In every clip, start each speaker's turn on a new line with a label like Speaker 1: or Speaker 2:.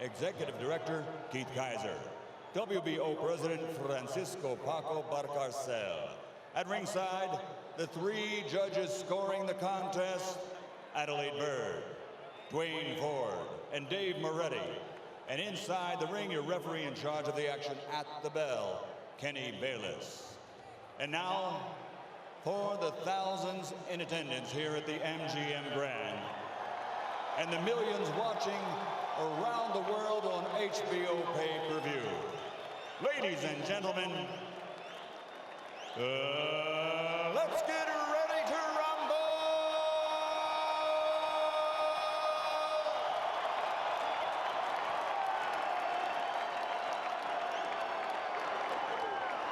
Speaker 1: Executive Director Keith Kaiser. WBO President Francisco Paco Barcarcel. At ringside, the three judges scoring the contest, Adelaide Bird, Dwayne Ford, and Dave Moretti. And inside the ring, your referee in charge of the action at the bell, Kenny Bayless. And now, for the thousands in attendance here at the MGM Grand, and the millions watching around the world on HBO pay-per-view. Ladies and gentlemen, let's get ready to rumble!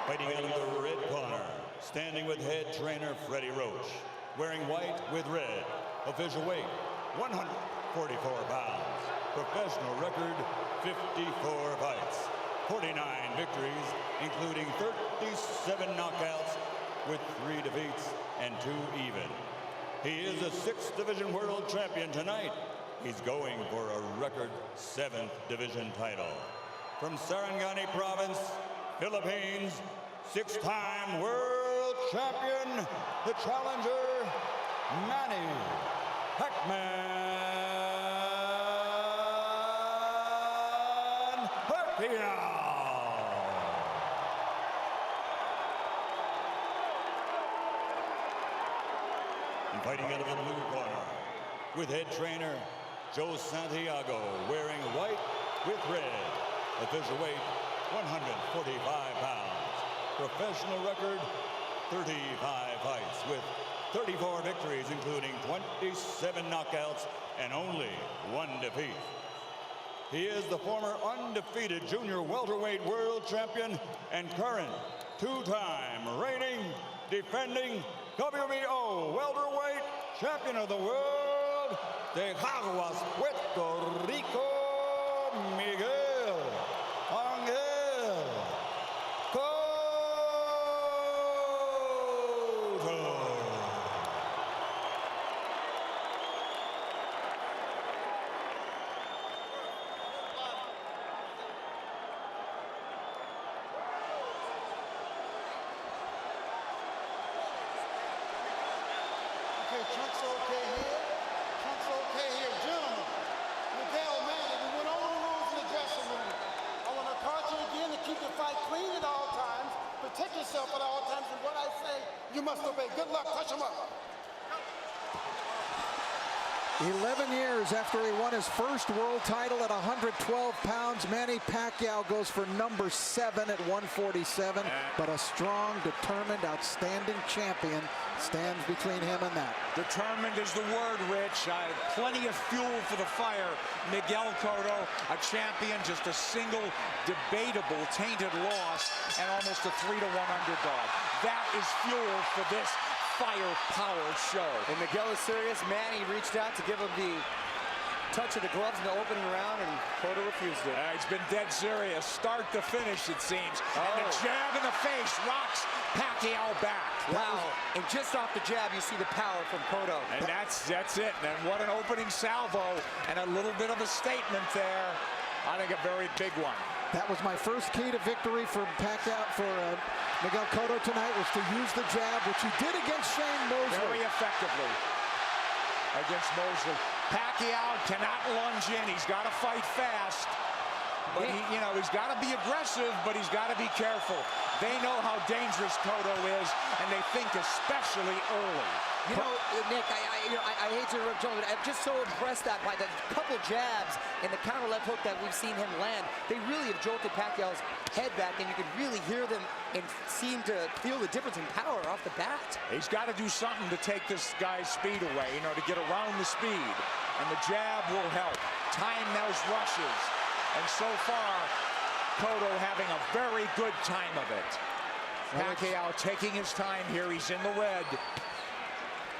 Speaker 1: Fighting out of the red corner, standing with head trainer Freddie Roach, wearing white with red, official weight 144 pounds, professional record 54 fights, 49 victories, including 37 knockouts with 3 defeats and 2 even. He is a 6th division world champion tonight. He's going for a record 7th division title. From Sarangani province, Philippines, 6-time world champion, the challenger, Manny Pacquiao. And fighting out of the blue corner, with head trainer Joe Santiago, wearing white with red, official weight 145 pounds, professional record 35 fights with 34 victories, including 27 knockouts and only 1 defeat. He is the former undefeated junior welterweight world champion and current 2-time reigning, defending WBO welterweight champion of the world, de Jaguas, Puerto Rico, Miguel Cotto.
Speaker 2: Trunk's okay here. Trunk's okay here. Gentlemen, Miguel, Manny, we went over the rules in the dressing room. I want to caution you again to keep the fight clean at all times, protect yourself at all times, and what I say, you must obey. Good luck. Touch him up.
Speaker 3: 11 years after he won his first world title at 112 pounds, Manny Pacquiao goes for number 7 at 147. But a strong, determined, outstanding champion stands between him and that.
Speaker 4: Determined is the word, Rich. Plenty of fuel for the fire. Miguel Cotto, a champion, just a single debatable tainted loss, and almost a 3-1 underdog. That is fuel for this firepower show.
Speaker 5: And Miguel is serious. Manny reached out to give him the touch of the gloves in the opening round, and Cotto refused it.
Speaker 4: He's been dead serious, start to finish, it seems. And the jab in the face rocks Pacquiao back.
Speaker 5: Wow. And just off the jab, you see the power from Cotto.
Speaker 4: And that's it. And what an opening salvo, and a little bit of a statement there. I think a very big one.
Speaker 3: That was my first key to victory for Pacquiao, for Miguel Cotto tonight, was to use the jab, which he did against Shane Mosley.
Speaker 4: Very effectively against Mosley. Pacquiao cannot lunge in. He's got to fight fast. But he's got to be aggressive, but he's got to be careful. They know how dangerous Cotto is, and they think especially early.
Speaker 5: You know, Nick, I hate to interrupt, but I'm just so impressed by the couple jabs and the counter left hook that we've seen him land. They really have jolted Pacquiao's head back, and you can really hear them and seem to feel the difference in power off the bat.
Speaker 4: He's got to do something to take this guy's speed away, to get around the speed. And the jab will help. Time those rushes. And so far, Cotto having a very good time of it. Pacquiao taking his time here. He's in the red.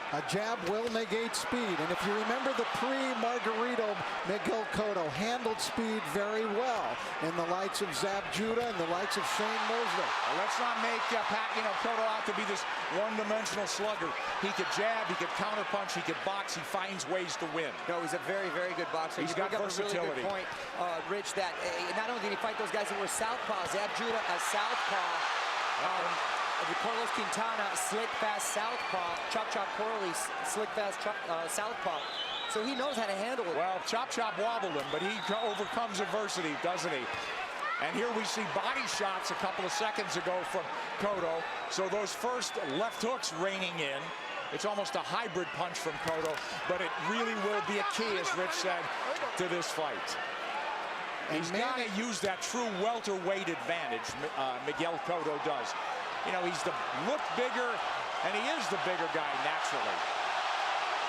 Speaker 3: A jab will negate speed, and if you remember the pre-Margarito, Miguel Cotto handled speed very well in the likes of Zab Judah and the likes of Shane Mosley.
Speaker 4: Let's not make Cotto out to be this one-dimensional slugger. He could jab, he could counterpunch, he could box, he finds ways to win.
Speaker 5: No, he's a very, very good boxer.
Speaker 4: He's got versatility.
Speaker 5: A really good point, Rich, that not only did he fight those guys that were southpaws, Zab Judah, a southpaw. Carlos Quintana, slick, fast southpaw. Chop Chop Corley, slick, fast southpaw. So he knows how to handle it.
Speaker 4: Well, Chop Chop wobbled him, but he overcomes adversity, doesn't he? And here we see body shots a couple of seconds ago from Cotto. So those first left hooks raining in. It's almost a hybrid punch from Cotto, but it really will be a key, as Rich said, to this fight. He's got to use that true welterweight advantage, Miguel Cotto does. You know, he's look bigger, and he is the bigger guy naturally.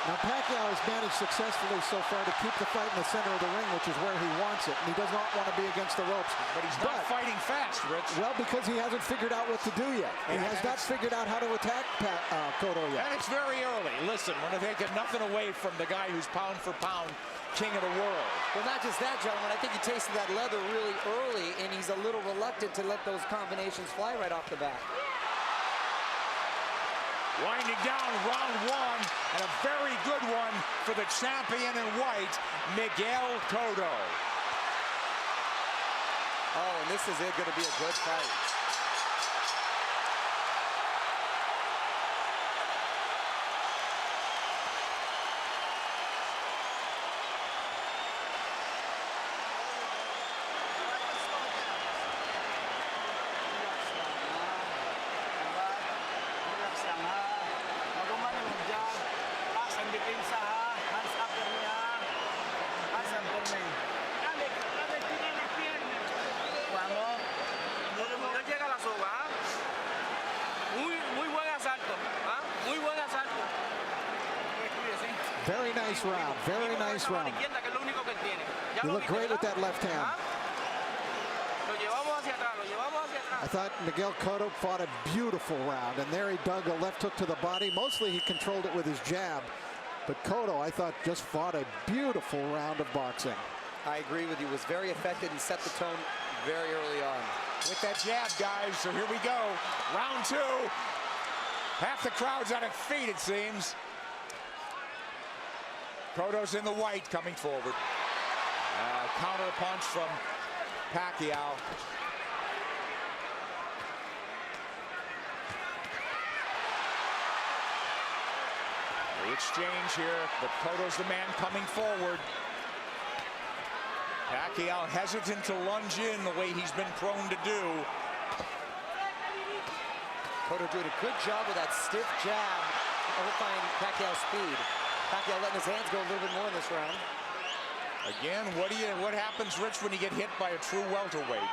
Speaker 3: Now, Pacquiao has managed successfully so far to keep the fight in the center of the ring, which is where he wants it, and he does not want to be against the ropes.
Speaker 4: But he's not fighting fast, Rich.
Speaker 3: Well, because he hasn't figured out what to do yet. He has not figured out how to attack Cotto yet.
Speaker 4: And it's very early. Listen, we're taking nothing away from the guy who's pound for pound king of the world.
Speaker 5: Well, not just that, gentlemen. I think he tasted that leather really early, and he's a little reluctant to let those combinations fly right off the bat.
Speaker 4: Winding down round one, and a very good one for the champion in white, Miguel Cotto.
Speaker 5: Oh, and this is going to be a good fight.
Speaker 3: Very nice round. Very nice round. You look great with that left hand. I thought Miguel Cotto fought a beautiful round, and there he dug a left hook to the body. Mostly he controlled it with his jab. But Cotto, I thought, just fought a beautiful round of boxing.
Speaker 5: I agree with you. Was very effective and set the tone very early on.
Speaker 4: With that jab, guys. So here we go. Round two. Half the crowd's on its feet, it seems. Cotto's in the white, coming forward. Counter punch from Pacquiao. The exchange here, but Cotto's the man coming forward. Pacquiao hesitant to lunge in the way he's been prone to do.
Speaker 5: Cotto doing a good job with that stiff jab, overflying Pacquiao's speed. Pacquiao letting his hands go a little bit more in this round.
Speaker 4: Again, what happens, Rich, when you get hit by a true welterweight?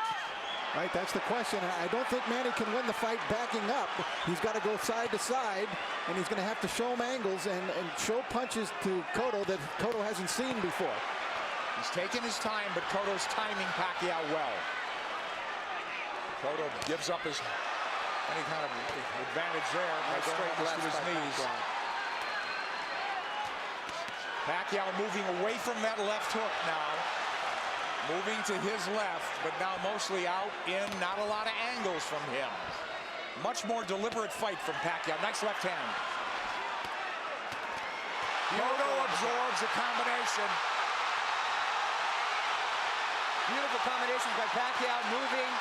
Speaker 3: Right, that's the question. I don't think Manny can win the fight backing up. He's got to go side to side, and he's going to have to show him angles and show punches to Cotto that Cotto hasn't seen before.
Speaker 4: He's taking his time, but Cotto's timing Pacquiao well. Cotto gives up any kind of advantage there by going to his knees. Pacquiao moving away from that left hook now. Moving to his left, but now mostly out in, not a lot of angles from him. Much more deliberate fight from Pacquiao. Nice left hand. Cotto absorbs a combination.
Speaker 5: Beautiful combinations by Pacquiao, moving,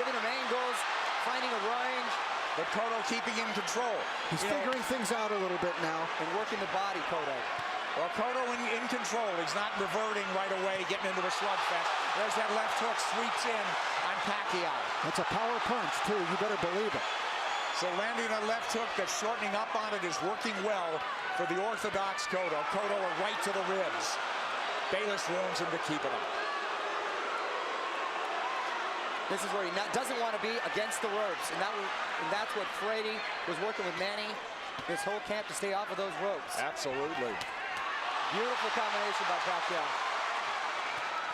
Speaker 5: giving him angles, finding a range.
Speaker 4: But Cotto keeping in control.
Speaker 3: He's figuring things out a little bit now.
Speaker 5: And working the body, Cotto.
Speaker 4: Well, Cotto in control. He's not reverting right away, getting into a slugfest. There's that left hook, sweeps in on Pacquiao.
Speaker 3: That's a power punch, too. You better believe it.
Speaker 4: So landing a left hook that's shortening up on it is working well for the orthodox Cotto. Cotto a right to the ribs. Bayless warns him to keep it up.
Speaker 5: This is where he doesn't want to be against the ropes. And that's what Frady was working with Manny this whole camp, to stay off of those ropes.
Speaker 4: Absolutely.
Speaker 5: Beautiful combination by Pacquiao.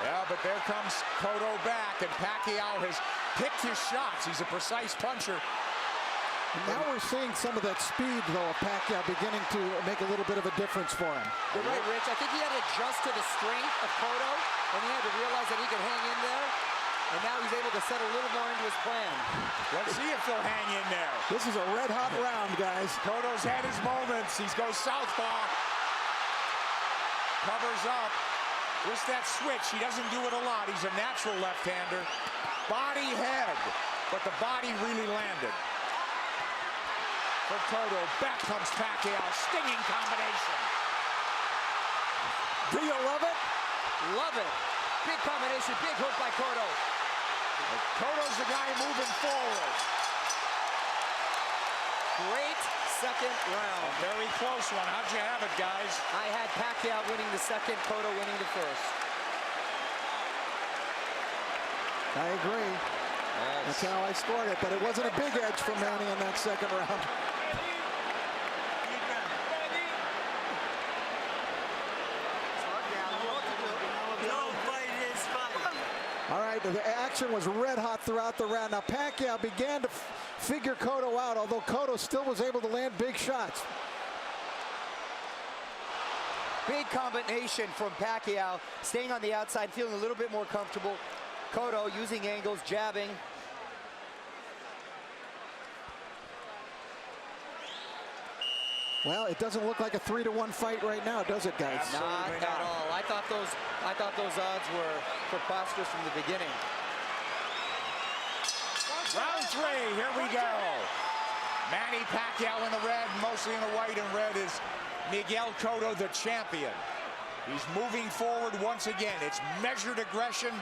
Speaker 4: Yeah, but there comes Cotto back, and Pacquiao has picked his shots. He's a precise puncher.
Speaker 3: And now we're seeing some of that speed, though, of Pacquiao beginning to make a little bit of a difference for him.
Speaker 5: You're right, Rich. I think he had to adjust to the strength of Cotto, and he had to realize that he could hang in there. And now he's able to set a little more into his plan.
Speaker 4: Let's see if he'll hang in there.
Speaker 3: This is a red-hot round, guys.
Speaker 4: Cotto's had his moments. He goes southpaw. Covers up. Just that switch. He doesn't do it a lot. He's a natural left-hander. Body head. But the body really landed. For Cotto. Back comes Pacquiao. Stinging combination.
Speaker 3: Do you love it?
Speaker 5: Love it. Big combination. Big hook by Cotto.
Speaker 4: Cotto's the guy moving forward.
Speaker 5: Great second round.
Speaker 4: A very close one. How'd you have it, guys?
Speaker 5: I had Pacquiao winning the second, Cotto winning the first.
Speaker 3: I agree.
Speaker 5: Yes.
Speaker 3: That's how I scored it, but it wasn't a big edge for Manny in that second round. All right, the action was red hot throughout the round. Now Pacquiao began to figure Cotto out, although Cotto still was able to land big shots.
Speaker 5: Big combination from Pacquiao, staying on the outside, feeling a little bit more comfortable. Cotto using angles, jabbing.
Speaker 3: Well, it doesn't look like a 3-1 fight right now, does it, guys?
Speaker 5: Not at all. I thought those odds were preposterous from the beginning.
Speaker 4: Round 3, here we go. Manny Pacquiao in the red, mostly in the white, and red is Miguel Cotto, the champion. He's moving forward once again. It's measured aggression.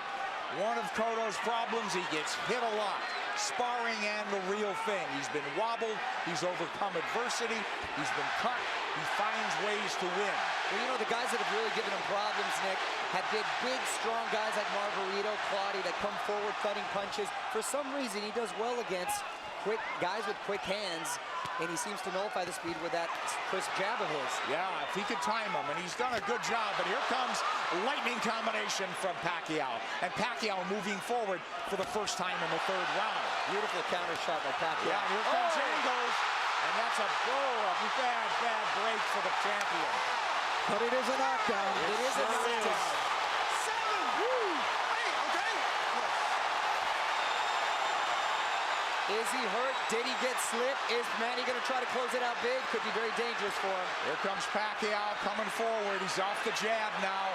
Speaker 4: One of Cotto's problems, he gets hit a lot. Sparring and the real thing. He's been wobbled. He's overcome adversity. He's been cut. He finds ways to win.
Speaker 5: Well, you know, the guys that have really given him problems, Nick, have been big, strong guys like Margarito, Claudia, that come forward cutting punches. For some reason, he does well against quick guys with quick hands, and he seems to nullify the speed with that crisp jab of his.
Speaker 4: Yeah, if he could time him, and he's done a good job. But here comes lightning combination from Pacquiao, and Pacquiao moving forward for the first time in the third round.
Speaker 5: Beautiful counter shot by Pacquiao.
Speaker 4: Yeah, here comes angles, and that's a bad break for the champion.
Speaker 3: But it is a knockdown.
Speaker 5: It is a knockdown. Is he hurt? Did he get slipped? Is Manny going to try to close it out big? Could be very dangerous for him.
Speaker 4: Here comes Pacquiao coming forward. He's off the jab now.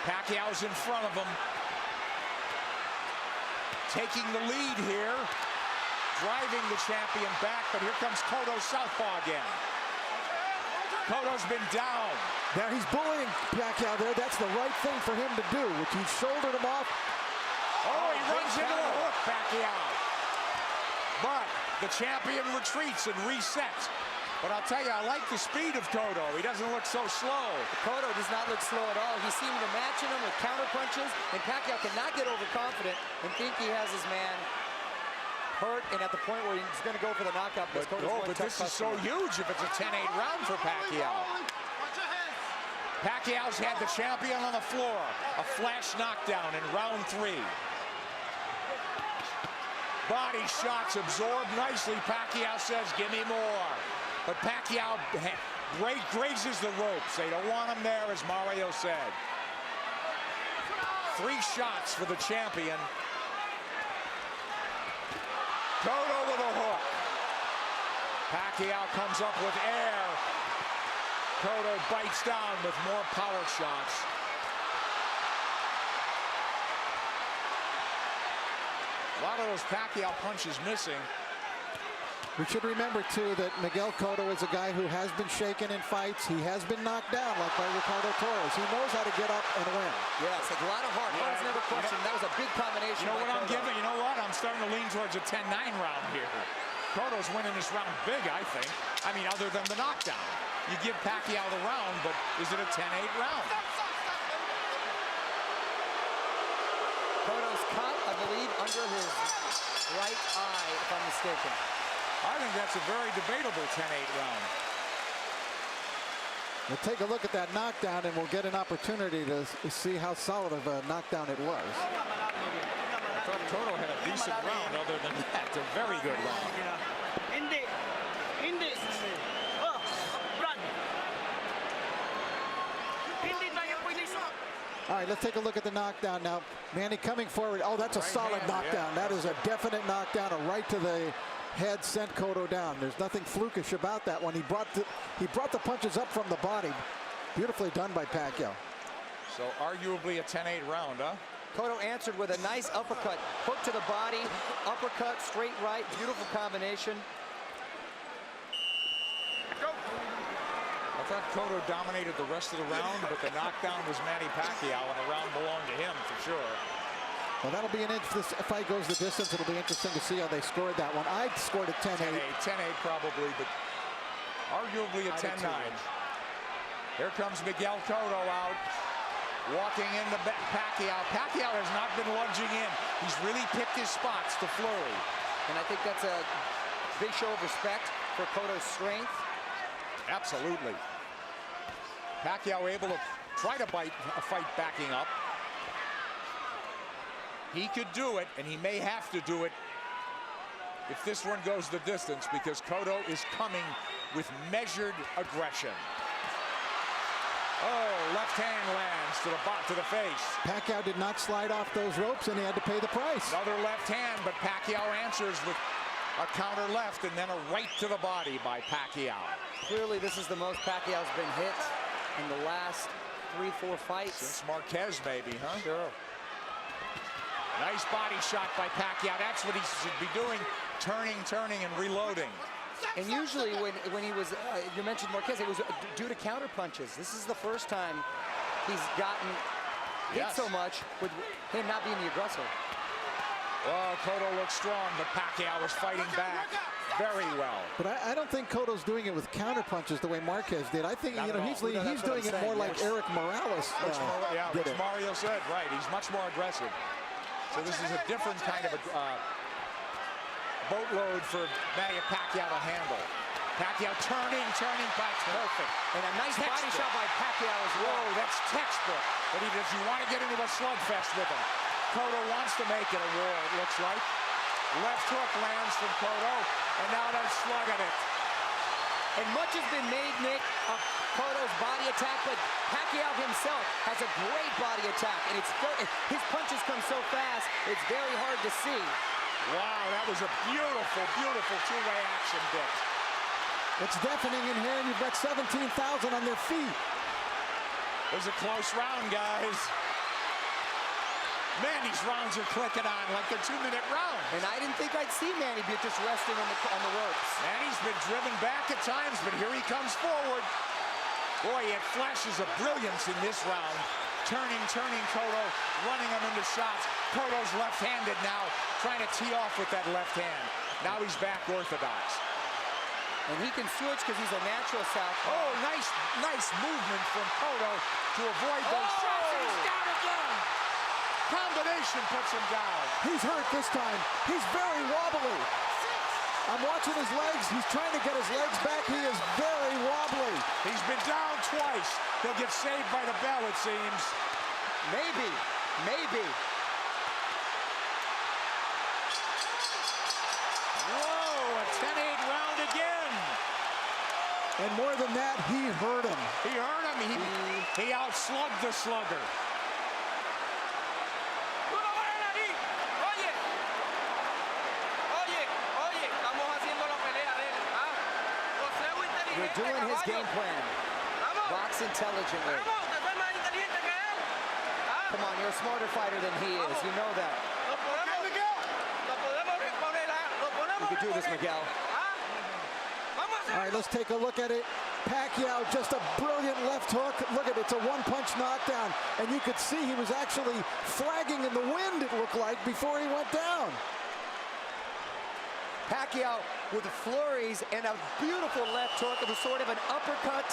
Speaker 4: Pacquiao's in front of him. Taking the lead here. Driving the champion back, but here comes Cotto southpaw again. Cotto's been down.
Speaker 3: Now he's bullying Pacquiao there. That's the right thing for him to do, which he shouldered him off.
Speaker 4: Oh, he runs into the hook, Pacquiao. But the champion retreats and resets. But I'll tell you, I like the speed of Cotto. He doesn't look so slow.
Speaker 5: Cotto does not look slow at all. He seemed to matching him with counter punches, and Pacquiao cannot get overconfident and think he has his man hurt and at the point where he's going to go for the knockout.
Speaker 4: But this is so huge if it's a 10-8 round for Pacquiao. Pacquiao's had the champion on the floor. A flash knockdown in round 3. Body shots absorbed nicely. Pacquiao says, give me more. But Pacquiao grazes the ropes. They don't want him there, as Mario said. 3 shots for the champion. Cotto with a hook. Pacquiao comes up with air. Cotto bites down with more power shots. A lot of those Pacquiao punches missing.
Speaker 3: We should remember, too, that Miguel Cotto is a guy who has been shaken in fights. He has been knocked down, like by Ricardo Torres. He knows how to get up and win.
Speaker 5: Yes, a lot of heart. Heart's never questioned. That was a big combination.
Speaker 4: You know what I'm giving? You know what? I'm starting to lean towards a 10-9 round here. Cotto's winning this round big, I think. I mean, other than the knockdown. You give Pacquiao the round, but is it a 10-8 round?
Speaker 5: Cotto's cut, I believe, under his right eye, if I'm mistaken.
Speaker 4: I think that's a very debatable 10-8 round.
Speaker 3: We'll take a look at that knockdown, and we'll get an opportunity to see how solid of a knockdown it was.
Speaker 4: thought Cotto had a decent round. Other than that, a very good round.
Speaker 3: All right, let's take a look at the knockdown now. Manny coming forward. Oh, that's a solid knockdown.
Speaker 4: Yeah.
Speaker 3: That is a definite knockdown. A right to the head sent Cotto down. There's nothing flukish about that one. He brought the punches up from the body. Beautifully done by Pacquiao.
Speaker 4: So arguably a 10-8 round, huh?
Speaker 5: Cotto answered with a nice uppercut. Hook to the body, uppercut, straight right. Beautiful combination.
Speaker 4: I thought Cotto dominated the rest of the round, but the knockdown was Manny Pacquiao, and the round belonged to him for sure.
Speaker 3: Well, that'll be an interesting. If fight goes the distance, it'll be interesting to see how they scored that one. I scored a 10-8.
Speaker 4: 10-8 probably, but arguably a 10-9. Here comes Miguel Cotto out, walking into Pacquiao. Pacquiao has not been lunging in. He's really picked his spots to flurry.
Speaker 5: And I think that's a big show of respect for Cotto's strength.
Speaker 4: Absolutely. Pacquiao able to try to bite a fight backing up. He could do it, and he may have to do it if this one goes the distance, because Cotto is coming with measured aggression. Oh, left hand lands to the face.
Speaker 3: Pacquiao did not slide off those ropes, and he had to pay the price.
Speaker 4: Another left hand, but Pacquiao answers with a counter left and then a right to the body by Pacquiao.
Speaker 5: Clearly, this is the most Pacquiao's been hit in the last 3-4 fights.
Speaker 4: Since Marquez, maybe, huh?
Speaker 5: Sure.
Speaker 4: Nice body shot by Pacquiao. That's what he should be doing, turning, and reloading.
Speaker 5: And usually when he was, you mentioned Marquez, it was due to counter punches. This is the first time he's gotten hit so much with him not being the aggressor.
Speaker 4: Oh, Cotto looks strong, but Pacquiao is fighting back very well.
Speaker 3: But I don't think Cotto's doing it with counter punches the way Marquez did. I think he's doing it more like Eric Morales
Speaker 4: which Mario said, right. He's much more aggressive. So this is a different kind of boatload for Manny Pacquiao to handle. Pacquiao turning, perfect.
Speaker 5: And a nice body shot by Pacquiao as well.
Speaker 4: Whoa, that's textbook. But if you want to get into a slugfest with him, Cotto wants to make it a war, it looks like. Left hook lands from Cotto, and now they're slugging it.
Speaker 5: And much has been made, Nick, of Cotto's body attack, but Pacquiao himself has a great body attack, and his punches come so fast, it's very hard to see.
Speaker 4: Wow, that was a beautiful, beautiful two-way action, Dick.
Speaker 3: It's deafening in here, and you've got 17,000 on their feet.
Speaker 4: It was a close round, guys. Man, these rounds are clicking on like they're 2-minute rounds.
Speaker 5: And I didn't think I'd see Manny be just resting on the ropes.
Speaker 4: Manny's been driven back at times, but here he comes forward. Boy, he had flashes of brilliance in this round. Turning Cotto, running him into shots. Cotto's left-handed now, trying to tee off with that left hand. Now he's back orthodox.
Speaker 5: And he can switch because he's a natural southpaw.
Speaker 4: Oh, nice movement from Cotto to avoid those shots. And he's down again. Combination puts him down.
Speaker 3: He's hurt this time. He's very wobbly. I'm watching his legs. He's trying to get his legs back. He is very wobbly.
Speaker 4: He's been down twice. He'll get saved by the bell, it seems.
Speaker 5: Maybe.
Speaker 4: Whoa, a 10-8 round again.
Speaker 3: And more than that, he hurt him.
Speaker 4: He hurt him. He outslugged the slugger.
Speaker 5: You're doing his game plan. Box intelligently. Come on, you're a smarter fighter than he is. You know that. You can do this, Miguel.
Speaker 3: All right, let's take a look at it. Pacquiao, just a brilliant left hook. Look at it, it's a one-punch knockdown. And you could see he was actually flagging in the wind, it looked like, before he went down.
Speaker 5: Pacquiao with flurries and a beautiful left hook. It was sort of an uppercut.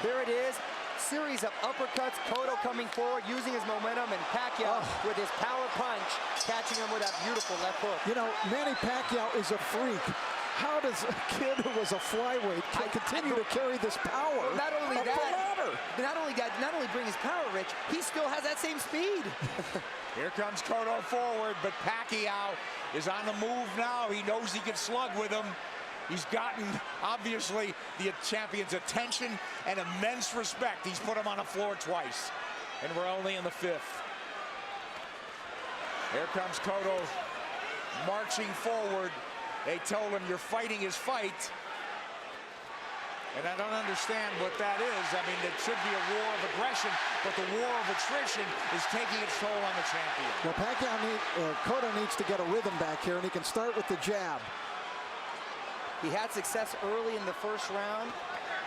Speaker 5: Here it is. Series of uppercuts. Cotto coming forward, using his momentum, and Pacquiao with his power punch, catching him with that beautiful left hook.
Speaker 3: You know, Manny Pacquiao is a freak. How does a kid who was a flyweight continue to carry this power?
Speaker 5: Well, not only that, better. Not only bring his power, Rich, he still has that same speed.
Speaker 4: Here comes Cotto forward, but Pacquiao is on the move now. He knows he can slug with him. He's gotten, obviously, the champion's attention and immense respect. He's put him on the floor twice, and we're only in the 5th. Here comes Cotto marching forward. They told him, you're fighting his fight. And I don't understand what that is. I mean, it should be a war of aggression, but the war of attrition is taking its toll on the champion.
Speaker 3: Well, Cotto needs to get a rhythm back here, and he can start with the jab.
Speaker 5: He had success early in the first round.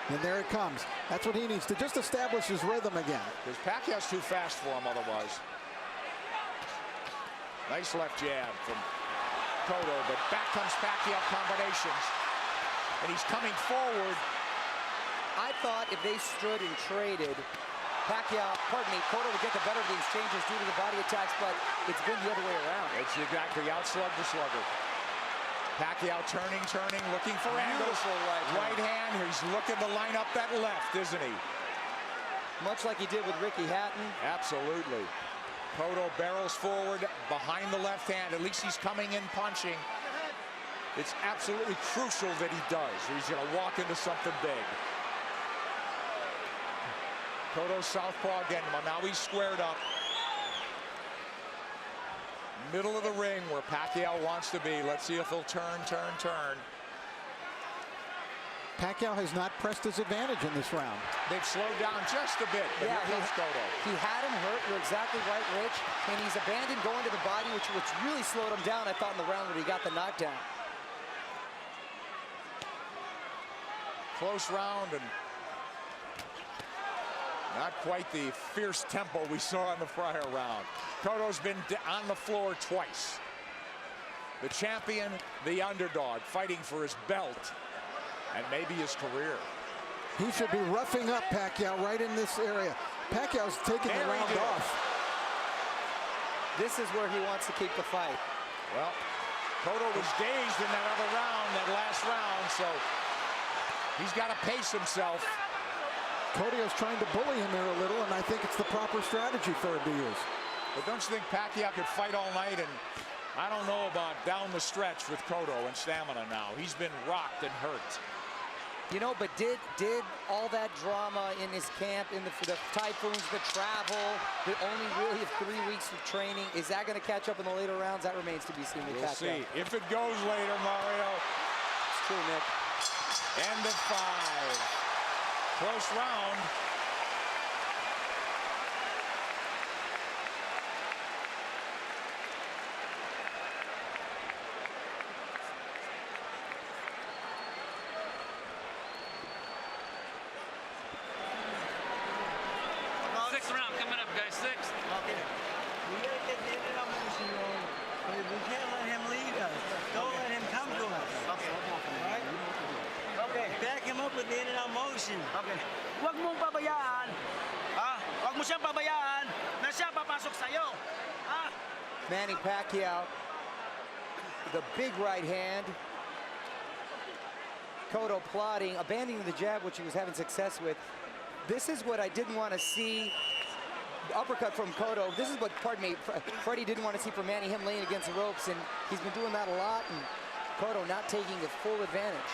Speaker 3: And there it comes. That's what he needs to just establish his rhythm again.
Speaker 4: Because Pacquiao's too fast for him otherwise. Nice left jab from Cotto, but back comes Pacquiao combinations. And he's coming forward.
Speaker 5: I thought if they stood and traded, Cotto would get the better of the exchanges due to the body attacks, but it's been the other way around.
Speaker 4: It's exactly outslug the slugger. Pacquiao turning, looking for angles. Right hand. He's looking to line up that left, isn't he?
Speaker 5: Much like he did with Ricky Hatton.
Speaker 4: Absolutely. Cotto barrels forward behind the left hand. At least he's coming in punching. It's absolutely crucial that he does. He's going to walk into something big. Cotto southpaw again. Well, now he's squared up. Middle of the ring where Pacquiao wants to be. Let's see if he'll turn.
Speaker 3: Pacquiao has not pressed his advantage in this round.
Speaker 4: They've slowed down just a bit, but here comes Cotto.
Speaker 5: He had him hurt. You're exactly right, Rich. And he's abandoned going to the body, which really slowed him down, I thought, in the round when he got the knockdown.
Speaker 4: Close round and not quite the fierce tempo we saw in the prior round. Cotto's been on the floor twice. The champion, the underdog, fighting for his belt and maybe his career.
Speaker 3: He should be roughing up Pacquiao right in this area. Pacquiao's taking the round off.
Speaker 5: This is where he wants to keep the fight.
Speaker 4: Well, Cotto was dazed in that other round, that last round, so he's got to pace himself.
Speaker 3: Cotto's trying to bully him here a little, and I think it's the proper strategy for him to use.
Speaker 4: But don't you think Pacquiao could fight all night? And I don't know about down the stretch with Cotto and stamina now. He's been rocked and hurt.
Speaker 5: You know, but did all that drama in his camp, in the typhoons, the travel, the only really 3 weeks of training, is that going to catch up in the later rounds? That remains to be seen with Pacquiao.
Speaker 4: We'll see. If it goes later, Mario.
Speaker 5: It's true, Nick.
Speaker 4: End of 5. Close round.
Speaker 6: Sixth round coming up, guys. Sixth.
Speaker 7: Okay. We gotta get the end of motion on. We can't let him lead us. Don't let him come to us.
Speaker 6: Okay.
Speaker 7: All right? Okay. Back him up with the in and out motion.
Speaker 6: Okay. Huwag mong pabayaan. Huwag mo siyang pabayaan na siya papasok sa'yo.
Speaker 5: Manny Pacquiao, the big right hand. Cotto plotting, abandoning the jab, which he was having success with. This is what I didn't want to see. The uppercut from Cotto. This is what, Freddie didn't want to see from Manny, him laying against the ropes, and he's been doing that a lot, and Cotto not taking the full advantage.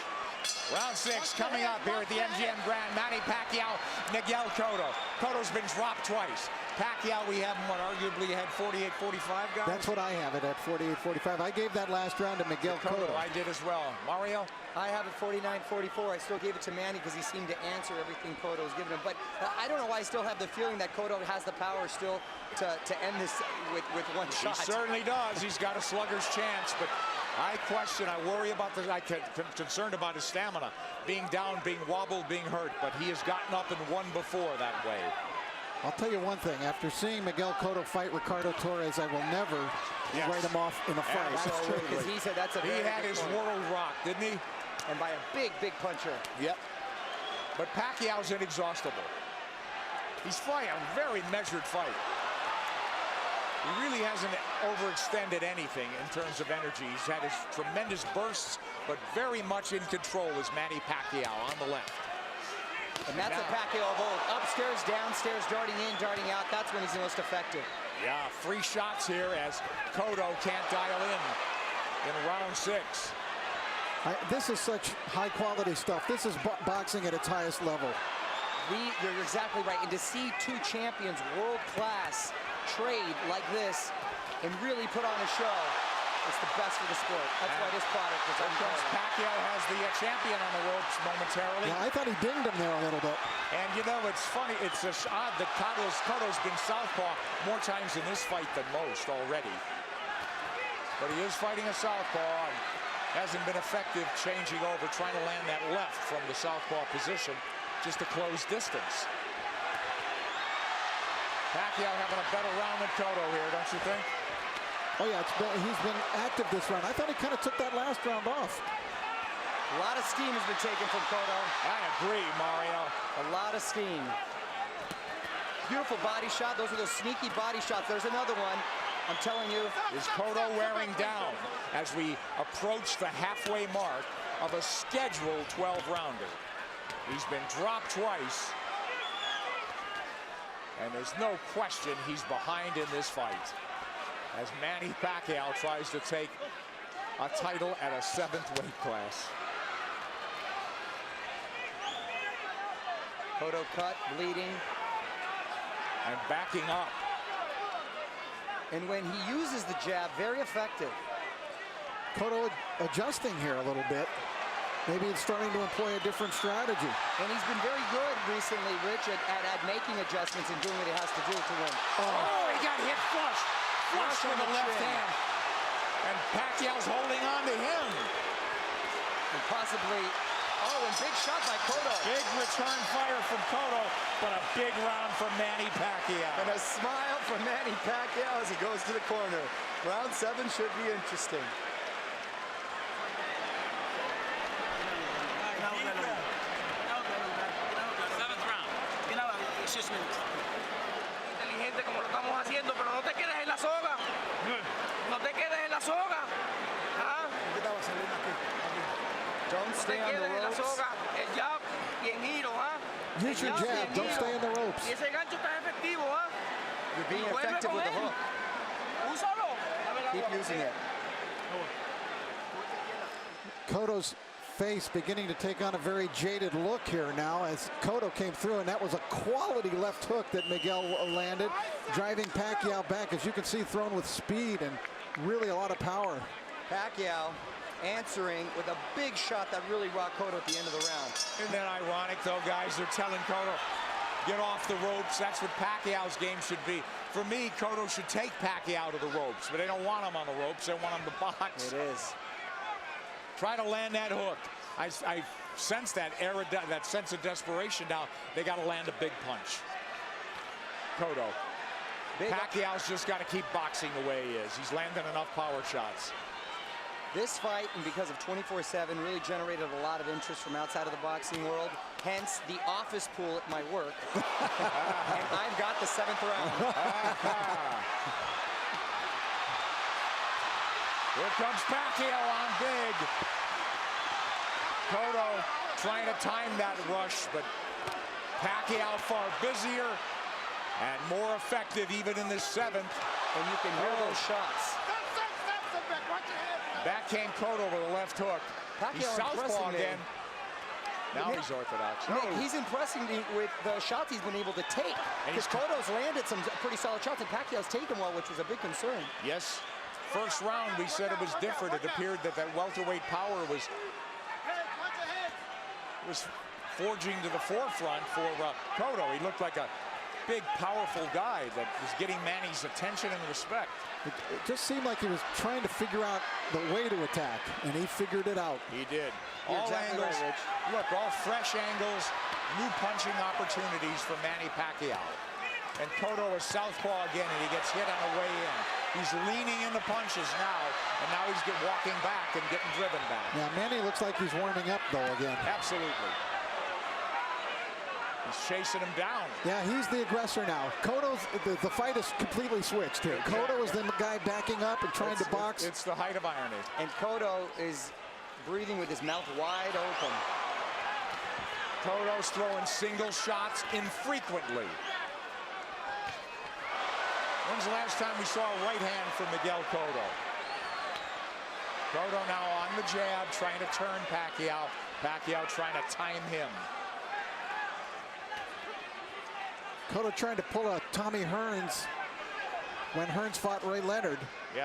Speaker 4: Round 6 coming up here at the MGM Grand. Manny Pacquiao, Miguel Cotto. Cotto's been dropped twice. Pacquiao, we have him, arguably had 48-45, guys?
Speaker 3: That's what I have it at 48-45. I gave that last round to Miguel Cotto.
Speaker 4: I did as well. Mario?
Speaker 5: I have it 49-44. I still gave it to Manny because he seemed to answer everything Cotto was giving him. But I don't know why I still have the feeling that Cotto has the power still to end this with one shot.
Speaker 4: He certainly does. He's got a slugger's chance, but I worry about this. I'm concerned about his stamina. Being down, being wobbled, being hurt, but he has gotten up and won before that way.
Speaker 3: I'll tell you one thing. After seeing Miguel Cotto fight Ricardo Torres, I will never write him off in a fight.
Speaker 5: Absolutely. Because he said that's a
Speaker 4: He had his world rocked, didn't he?
Speaker 5: And by a big, big puncher.
Speaker 4: Yep. But Pacquiao's inexhaustible. He's fighting a very measured fight. He really hasn't overextended anything in terms of energy. He's had his tremendous bursts, but very much in control is Manny Pacquiao on the left.
Speaker 5: And that's a Pacquiao of old. Upstairs, downstairs, darting in, darting out. That's when he's the most effective.
Speaker 4: Yeah, 3 shots here as Cotto can't dial in round 6.
Speaker 3: This is such high-quality stuff. This is boxing at its highest level.
Speaker 5: You're exactly right. And to see 2 champions, world-class, trade like this and really put on a show, it's the best for the sport. That's why this product is unbelievable.
Speaker 4: Pacquiao has the champion on the ropes momentarily.
Speaker 3: Yeah, I thought he dinged him there a little bit.
Speaker 4: And you know, it's funny. It's just odd that Cotto's been southpaw more times in this fight than most already. But he is fighting a southpaw and hasn't been effective changing over, trying to land that left from the southpaw position just to close distance. Pacquiao having a better round than Cotto here, don't you think?
Speaker 3: Oh yeah, he's been active this round. I thought he kind of took that last round off.
Speaker 5: A lot of steam has been taken from Cotto.
Speaker 4: I agree, Mario.
Speaker 5: A lot of steam. Beautiful body shot. Those are those sneaky body shots. There's another one. I'm telling you.
Speaker 4: Is Cotto wearing down as we approach the halfway mark of a scheduled 12-rounder? He's been dropped twice. And there's no question he's behind in this fight, as Manny Pacquiao tries to take a title at a 7th weight class.
Speaker 5: Cotto cut, bleeding.
Speaker 4: And backing up.
Speaker 5: And when he uses the jab, very effective.
Speaker 3: Cotto adjusting here a little bit. Maybe it's starting to employ a different strategy.
Speaker 5: And he's been very good recently, Rich, at making adjustments and doing what he has to do to win.
Speaker 4: Oh, he got hit flush. Flush with the left hand. And Pacquiao's holding on to him.
Speaker 5: And possibly, and big shot by Cotto.
Speaker 4: Big return fire from Cotto, but a big round from Manny Pacquiao.
Speaker 5: And a smile from Manny Pacquiao as he goes to the corner. Round 7 should be interesting.
Speaker 6: Inteligente como lo estamos haciendo, pero no te quedes en la soga. No te quedes en la soga.
Speaker 5: Don't stay on the ropes.
Speaker 6: El jab y en giro,
Speaker 3: Use your jab. Don't stay in the ropes.
Speaker 6: Y ese gancho está efectivo,
Speaker 5: You're being effective with the hook.
Speaker 6: Úsalo.
Speaker 5: Keep using it.
Speaker 3: Cotto's face beginning to take on a very jaded look here now as Cotto came through, and that was a quality left hook that Miguel landed, driving Pacquiao back, as you can see, thrown with speed and really a lot of power.
Speaker 5: Pacquiao answering with a big shot that really rocked Cotto at the end of the round.
Speaker 4: Isn't that ironic, though, guys? They're telling Cotto, get off the ropes. That's what Pacquiao's game should be. For me, Cotto should take Pacquiao to the ropes, but they don't want him on the ropes. They want him to box.
Speaker 5: It is.
Speaker 4: Try to land that hook. I sense that sense of desperation now. They got to land a big punch. Cotto. Pacquiao's just got to keep boxing the way he is. He's landing enough power shots.
Speaker 5: This fight, and because of 24/7, really generated a lot of interest from outside of the boxing world. Hence, the office pool at my work. And I've got the 7th round.
Speaker 4: Here comes Pacquiao on big. Cotto trying to time that rush, but Pacquiao far busier and more effective even in this 7th.
Speaker 5: And you can hear those shots.
Speaker 4: Back came Cotto with a left hook. He's southpaw again. Now he's orthodox.
Speaker 5: Nick, he's impressing me with the shots he's been able to take. Because Cotto's landed some pretty solid shots, and Pacquiao's taken well, which was a big concern.
Speaker 4: Yes. First round, we said it was different. It appeared that welterweight power was forging to the forefront for Cotto. He looked like a big, powerful guy that was getting Manny's attention and respect.
Speaker 3: It just seemed like he was trying to figure out the way to attack, and he figured it out.
Speaker 4: He did.
Speaker 5: You're
Speaker 4: All
Speaker 5: exactly
Speaker 4: angles.
Speaker 5: right, Rich.
Speaker 4: Look, all fresh angles, new punching opportunities for Manny Pacquiao. And Cotto is southpaw again, and he gets hit on the way in. He's leaning into punches now, and now he's walking back and getting driven back.
Speaker 3: Yeah, Manny looks like he's warming up, though, again.
Speaker 4: Absolutely. He's chasing him down.
Speaker 3: Yeah, he's the aggressor now. Cotto's, the fight is completely switched here. Cotto is the guy backing up and trying to box.
Speaker 4: It's the height of irony.
Speaker 5: And Cotto is breathing with his mouth wide open.
Speaker 4: Cotto's throwing single shots infrequently. When's the last time we saw a right hand from Miguel Cotto? Cotto now on the jab, trying to turn Pacquiao. Pacquiao trying to time him.
Speaker 3: Cotto trying to pull a Tommy Hearns when Hearns fought Ray Leonard,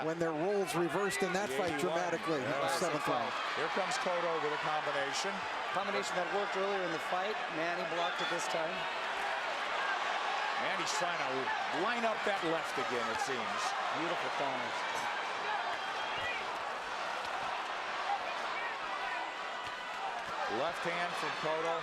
Speaker 3: when their roles reversed in that fight dramatically in the 7th round.
Speaker 4: Here comes Cotto with a combination.
Speaker 5: Combination that worked earlier in the fight. Manny blocked it this time.
Speaker 4: Manny's trying to line up that left again, it seems.
Speaker 5: Beautiful corners.
Speaker 4: Left hand from Cotto.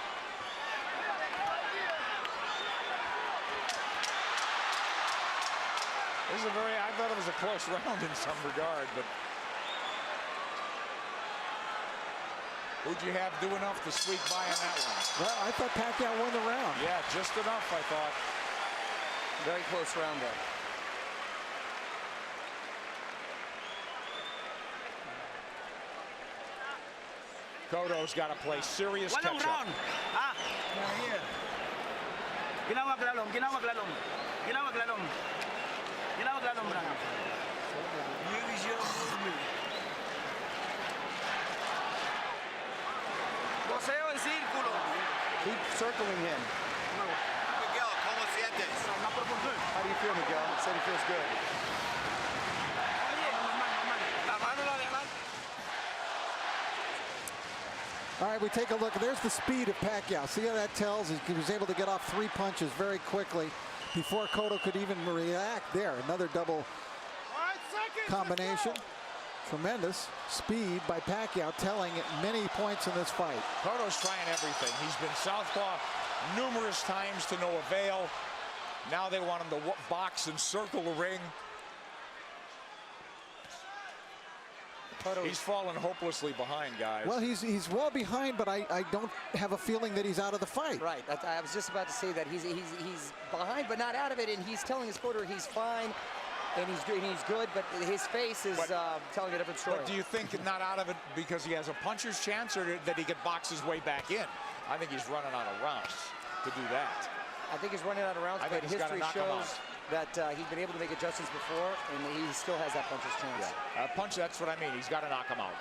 Speaker 4: This is I thought it was a close round in some regard, but who'd you have do enough to squeak by on that one?
Speaker 3: Well, I thought Pacquiao won the round.
Speaker 4: Yeah, just enough, I thought.
Speaker 5: Very close round there.
Speaker 4: Cotto's got to play serious
Speaker 6: Walong
Speaker 4: catch-up.
Speaker 6: round. Ah. Ginawag lalong, ginawag lalong. Ginawag lalong. Ginawag lalong round.
Speaker 7: Use your movement.
Speaker 6: Boseo en círculo.
Speaker 5: Keep circling him.
Speaker 8: Miguel, ¿cómo sientes?
Speaker 5: How do you feel, Miguel? He said he feels good.
Speaker 6: La mano la de adelante.
Speaker 3: All right, we take a look. There's the speed of Pacquiao. See how that tells? He was able to get off 3 punches very quickly before Cotto could even react. There, another double combination. Tremendous speed by Pacquiao, telling at many points in this fight.
Speaker 4: Cotto's trying everything. He's been southpaw numerous times to no avail. Now they want him to box and circle the ring. He's fallen hopelessly behind, guys.
Speaker 3: Well, he's well behind, but I don't have a feeling that he's out of the fight.
Speaker 5: Right. I was just about to say that he's behind, but not out of it, and he's telling his corner he's fine, and he's good, but his face is telling a different story.
Speaker 4: But do you think not out of it because he has a puncher's chance, or that he could box his way back in? I think he's running out of rounds to do that.
Speaker 5: I think he's running out of rounds, but history shows that he's been able to make adjustments before, and he still has that puncher's chance.
Speaker 4: Yeah. Punch, that's what I mean. He's got to knock him out.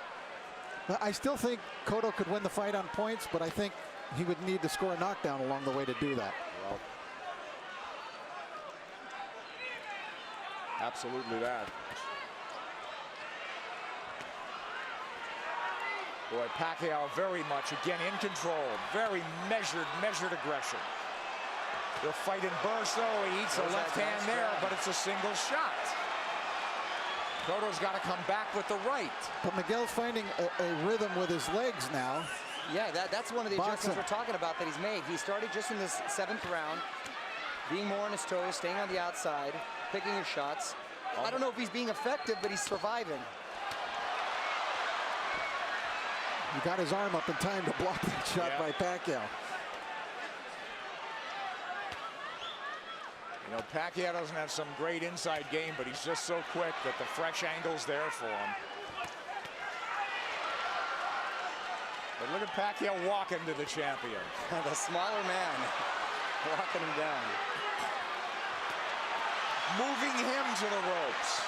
Speaker 3: I still think Cotto could win the fight on points, but I think he would need to score a knockdown along the way to do that.
Speaker 4: Well, absolutely that. Boy, Pacquiao very much, again, in control. Very measured aggression. They'll fight in bursts, though. He eats a left hand there, but it's a single shot. Cotto's got to come back with the right.
Speaker 3: But Miguel's finding a rhythm with his legs now.
Speaker 5: Yeah, that's one of the adjustments we're talking about that he's made. He started just in this 7th round, being more on his toes, staying on the outside, picking his shots. I don't know if he's being effective, but he's surviving.
Speaker 3: He got his arm up in time to block that shot by Pacquiao.
Speaker 4: You know, Pacquiao doesn't have some great inside game, but he's just so quick that the fresh angle's there for him. But look at Pacquiao walking to the champion.
Speaker 5: The smaller man walking him down.
Speaker 4: Moving him to the ropes.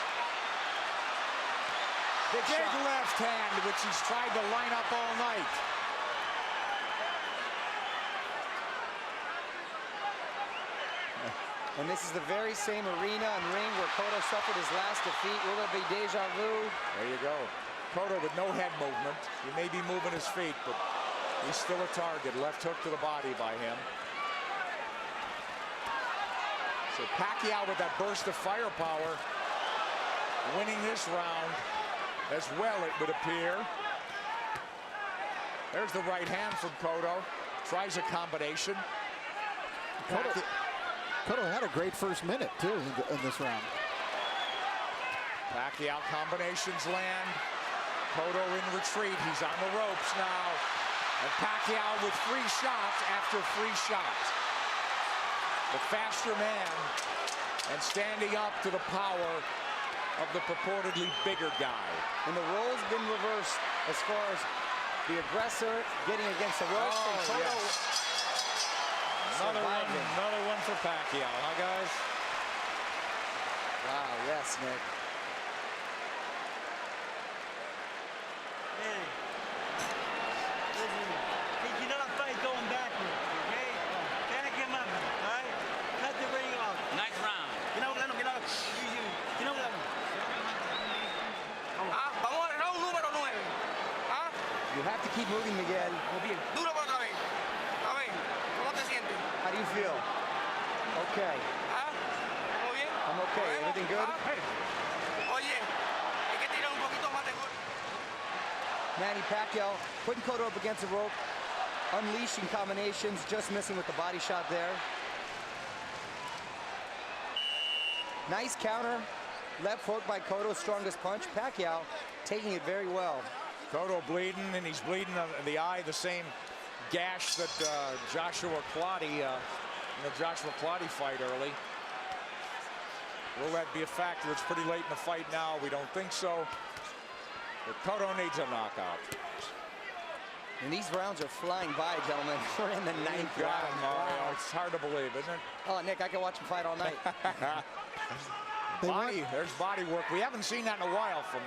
Speaker 4: Big left hand, which he's tried to line up all night.
Speaker 5: And this is the very same arena and ring where Cotto suffered his last defeat. Will it be deja vu?
Speaker 4: There you go. Cotto with no head movement. He may be moving his feet, but he's still a target. Left hook to the body by him. So Pacquiao with that burst of firepower, winning this round as well, it would appear. There's the right hand from Cotto. Tries a combination.
Speaker 3: Cotto had a great first minute, too, in this round.
Speaker 4: Pacquiao combinations land. Cotto in retreat. He's on the ropes now. And Pacquiao with free shots after free shots. The faster man and standing up to the power of the purportedly bigger guy.
Speaker 5: And the role's been reversed as far as the aggressor getting against the ropes. And Cotto surviving.
Speaker 4: Another one for Pacquiao, huh, guys?
Speaker 5: Wow, yes, Nick.
Speaker 7: Hey, listen, he cannot fight going backwards, okay? Back him up, all right? Cut the ring off.
Speaker 6: Nice round.
Speaker 9: Vamos al round número 9. ¿Ah?
Speaker 5: You have to keep moving, Miguel.
Speaker 9: Duro por otra vez. A ver, ¿cómo te sientes?
Speaker 5: How do you feel? Okay.
Speaker 9: ¿Ah? ¿Muy bien?
Speaker 5: I'm okay. Everything good?
Speaker 9: Oye, hay que tirar un poquito más de golpe.
Speaker 5: Manny Pacquiao putting Cotto up against the rope, unleashing combinations, just missing with the body shot there. Nice counter. Left hook by Cotto, strongest punch. Pacquiao taking it very well.
Speaker 4: Cotto bleeding, and he's bleeding on the eye, the same gash that Joshua Clottey, in the Joshua Clottey fight early. Will that be a factor? It's pretty late in the fight now. We don't think so. But Cotto needs a knockout.
Speaker 5: And these rounds are flying by, gentlemen. We're in the ninth round.
Speaker 4: Mario. It's hard to believe, isn't it?
Speaker 5: Oh, Nick, I can watch him fight all night.
Speaker 4: There's body work. We haven't seen that in a while from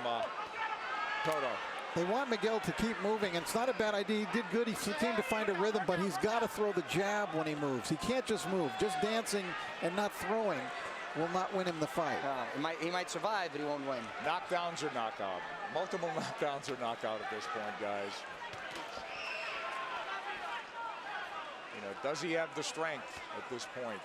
Speaker 4: Cotto.
Speaker 3: They want Miguel to keep moving, and it's not a bad idea. He did good. He seemed to find a rhythm, but he's got to throw the jab when he moves. He can't just move. Just dancing and not throwing will not win him the fight.
Speaker 5: He might survive, but he won't win.
Speaker 4: Knockdowns or knockout. Multiple knockdowns or knockout at this point, guys. You know, does he have the strength at this point?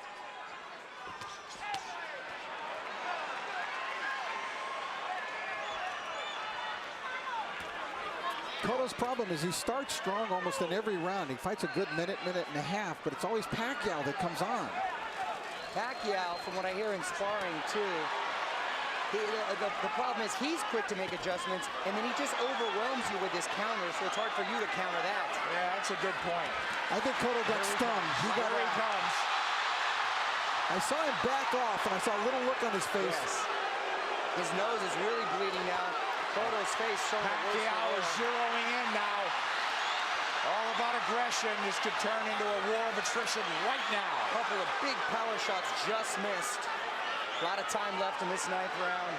Speaker 3: Cotto's problem is he starts strong almost in every round. He fights a good minute and a half, but it's always Pacquiao that comes on.
Speaker 5: Pacquiao, from what I hear in sparring too, the problem is he's quick to make adjustments, and then he just overwhelms you with his counter, so it's hard for you to counter that.
Speaker 4: Yeah, that's a good point.
Speaker 3: I think Cotto got stunned.
Speaker 4: Here he comes.
Speaker 3: I saw him back off, and I saw a little look on his face.
Speaker 5: Yes. His nose is really bleeding now. Cotto's face showing
Speaker 4: Pacquiao is zeroing in now. All about aggression. This could turn into a war of attrition right now.
Speaker 5: A couple of big power shots just missed. A lot of time left in this ninth round.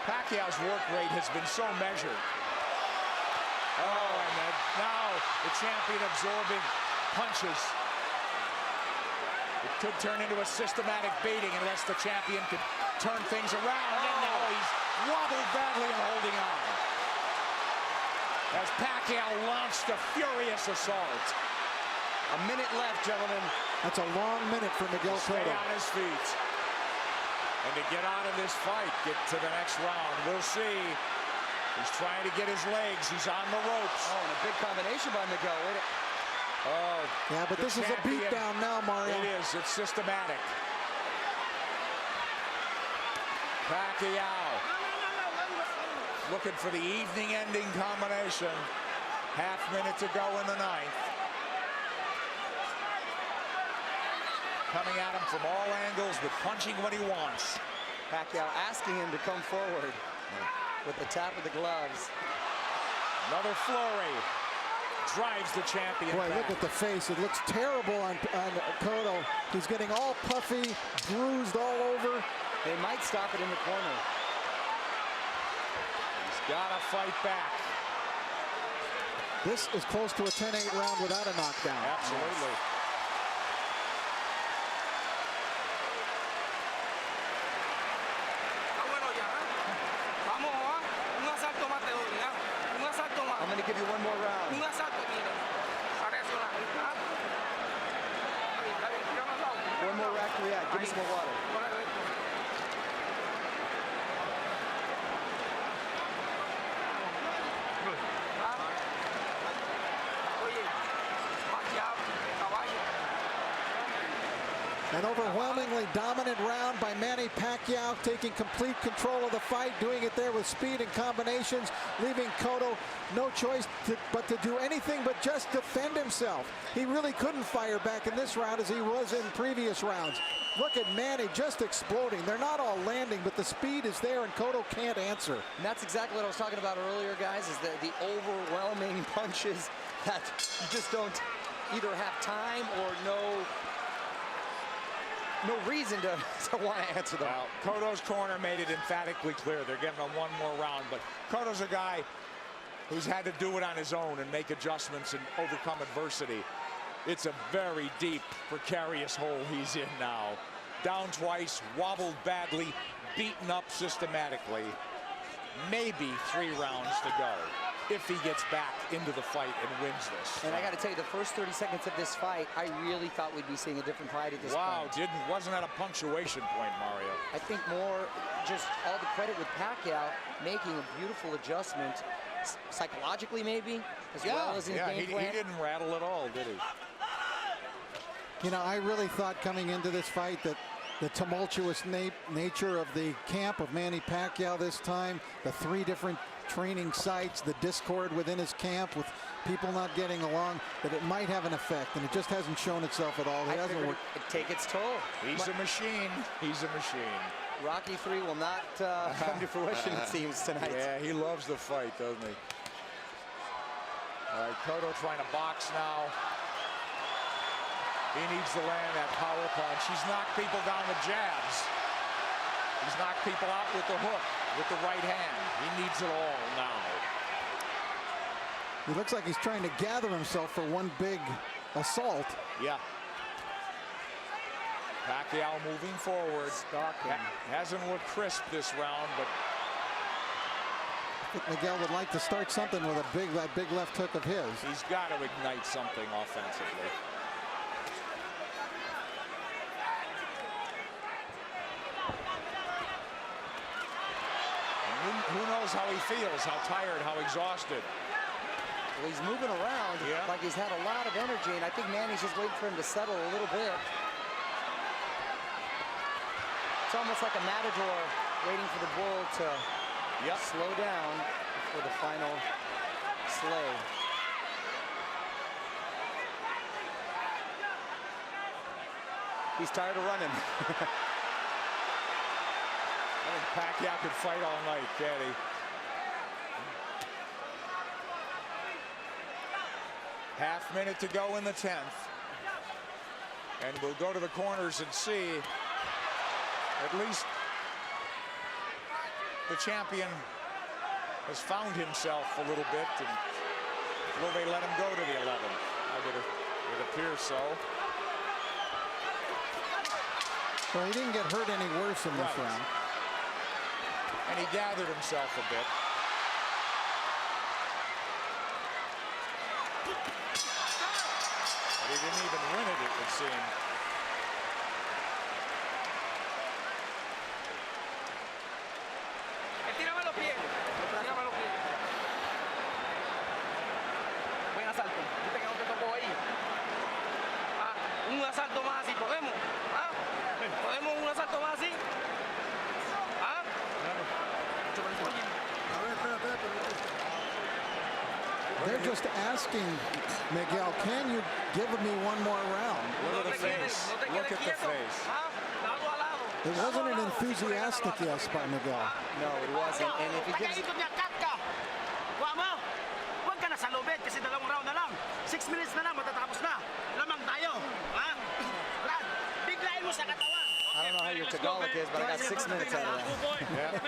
Speaker 4: Pacquiao's work rate has been so measured. Oh, and now the champion absorbing punches. It could turn into a systematic baiting unless the champion could turn things around. And now he's wobbled badly and holding on. As Pacquiao launched a furious assault.
Speaker 5: A minute left, gentlemen.
Speaker 3: That's a long minute for Miguel Cotto.
Speaker 4: Stay on his feet. And to get out of this fight, get to the next round. We'll see. He's trying to get his legs. He's on the ropes.
Speaker 5: Oh, and a big combination by Miguel.
Speaker 4: Oh,
Speaker 3: yeah, but this is a beatdown now, Mario.
Speaker 4: It is. It's systematic. Pacquiao looking for the evening-ending combination. Half minute to go in the ninth. Coming at him from all angles, but punching when he wants.
Speaker 5: Pacquiao asking him to come forward with the tap of the gloves.
Speaker 4: Another flurry. Drives the champion
Speaker 3: Boy,
Speaker 4: back.
Speaker 3: look at the face. It looks terrible on Cotto. He's getting all puffy, bruised all over.
Speaker 5: They might stop it in the corner.
Speaker 4: He's got to fight back.
Speaker 3: This is close to a 10-8 round without a knockdown.
Speaker 4: Absolutely.
Speaker 5: I'm going to give you one more round. One more rack to react. Give me some more water.
Speaker 3: An overwhelmingly dominant round by Manny Pacquiao, taking complete control of the fight, doing it there with speed and combinations, leaving Cotto no choice but to do anything but just defend himself. He really couldn't fire back in this round as he was in previous rounds. Look at Manny just exploding. They're not all landing, but the speed is there, and Cotto can't answer.
Speaker 5: And that's exactly what I was talking about earlier, guys, is the overwhelming punches that you just don't either have time or no reason to want to answer them.
Speaker 4: Well, Cotto's corner made it emphatically clear they're giving him one more round, but Cotto's a guy who's had to do it on his own and make adjustments and overcome adversity. It's a very deep, precarious hole he's in now. Down twice, wobbled badly, beaten up systematically. Maybe 3 rounds to go if he gets back into the fight and wins this.
Speaker 5: And I got to tell you, the first 30 seconds of this fight, I really thought we'd be seeing a different fight at this point.
Speaker 4: Wasn't that a punctuation point, Mario?
Speaker 5: I think more just all the credit with Pacquiao making a beautiful adjustment, psychologically maybe, as well as in the game plan.
Speaker 4: He didn't rattle at all, did he?
Speaker 3: You know, I really thought coming into this fight that the tumultuous nature of the camp of Manny Pacquiao this time, the 3 different training sites, the discord within his camp with people not getting along, that it might have an effect, and it just hasn't shown itself at all. It hasn't worked.
Speaker 5: It take its toll.
Speaker 4: He's a machine. He's a machine.
Speaker 5: Rocky 3 will not come to fruition, it seems, tonight.
Speaker 4: Yeah, he loves the fight, doesn't he? All right, Cotto trying to box now. He needs to land that power punch. He's knocked people down with jabs. He's knocked people out with the hook, with the right hand. He needs it all now.
Speaker 3: He looks like he's trying to gather himself for one big assault.
Speaker 4: Yeah. Pacquiao moving forward. Hasn't looked crisp this round, but
Speaker 3: I think Miguel would like to start something with that big left hook of his.
Speaker 4: He's got to ignite something offensively. Who knows how he feels, how tired, how exhausted.
Speaker 5: Well, he's moving around like he's had a lot of energy, and I think Manny's just waiting for him to settle a little bit. It's almost like a matador waiting for the bull to slow down for the final slay. He's tired of running.
Speaker 4: I think Pacquiao could fight all night, can't he? Half minute to go in the 10th. And we'll go to the corners and see at least the champion has found himself a little bit. And will they let him go to the 11th? It appears so.
Speaker 3: Well, he didn't get hurt any worse in this round.
Speaker 4: And he gathered himself a bit. But he didn't even win it would seem.
Speaker 9: Tírame los pies. Tírame los pies. Buen asalto. Viste que no te tocó ahí. Ah, un asalto más así. ¿Podemos? ¿Ah? ¿Podemos un asalto más así? ¿Ah?
Speaker 3: They're just asking Miguel, can you give me one more round?
Speaker 4: Look at the face. Look at the face.
Speaker 3: It wasn't an enthusiastic yes by Miguel.
Speaker 5: No, it wasn't. And if he gives...
Speaker 6: Huwag ka na sa lobet kasi 2 round na lang. 6 minutes na lang, matatapos na. Lamang tayo. Ha? Brad, biglayin mo sa katawan.
Speaker 5: I don't know how your Tagalog is, but I got 6 minutes out of that.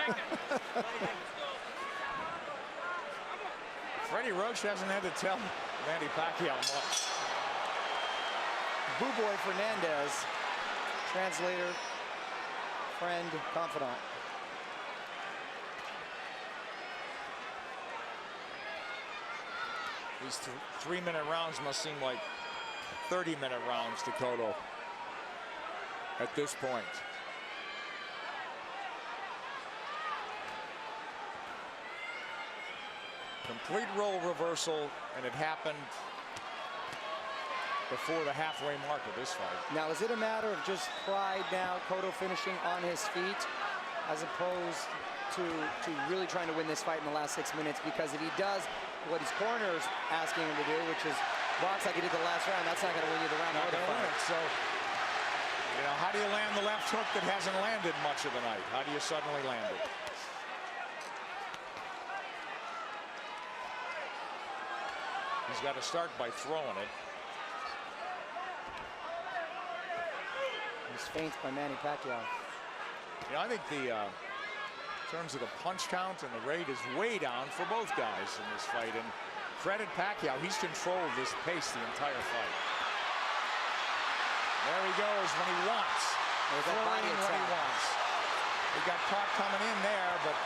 Speaker 4: Freddie Roach hasn't had to tell Manny Pacquiao much.
Speaker 5: Boo Boy Fernandez, translator, friend, confidant.
Speaker 4: These 3-minute rounds must seem like 30-minute rounds to Cotto at this point. Complete role reversal, and it happened before the halfway mark of this fight.
Speaker 5: Now, is it a matter of just pride now, Cotto finishing on his feet, as opposed to really trying to win this fight in the last 6 minutes? Because if he does what his corner is asking him to do, which is box like he did the last round, that's not going to win you the round.
Speaker 4: Not going to win it. So, you know, how do you land the left hook that hasn't landed much of the night? How do you suddenly land it? He's got to start by throwing it.
Speaker 5: Nice feint by Manny Pacquiao.
Speaker 4: Yeah, I think the in terms of the punch count and the rate is way down for both guys in this fight. And credit Pacquiao, he's controlled this pace the entire fight. There he goes when he wants.
Speaker 5: There's that body
Speaker 4: when he wants. He got caught coming in there, but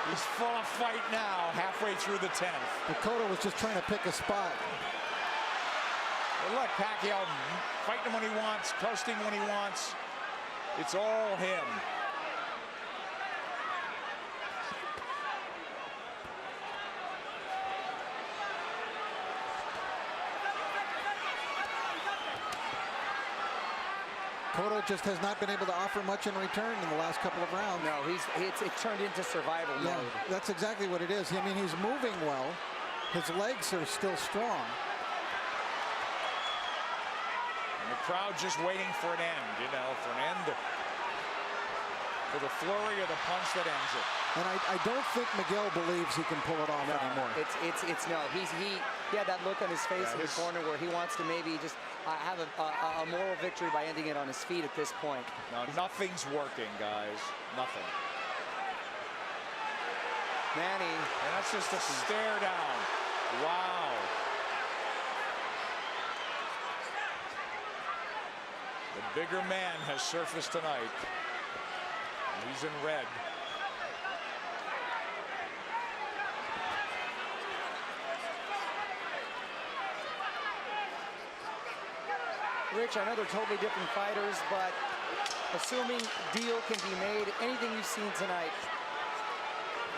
Speaker 4: he's full of fight now, halfway through the 10th.
Speaker 3: Cotto was just trying to pick a spot.
Speaker 4: Well, look, Pacquiao fighting when he wants, coasting when he wants. It's all him.
Speaker 3: Cotto just has not been able to offer much in return in the last couple of rounds.
Speaker 5: No, it's turned into survival mode.
Speaker 3: That's exactly what it is. I mean, he's moving well. His legs are still strong.
Speaker 4: And the crowd just waiting for an end, you know, for the flurry of the punch that ends it.
Speaker 3: And I don't think Miguel believes he can pull it off anymore.
Speaker 5: No. He had that look on his face in the corner where he wants to maybe just have a moral victory by ending it on his feet at this point.
Speaker 4: No, nothing's working, guys. Nothing.
Speaker 5: Manny.
Speaker 4: And that's just a stare down. Wow. The bigger man has surfaced tonight. He's in red.
Speaker 5: Rich, I know they're totally different fighters, but assuming deal can be made, anything you've seen tonight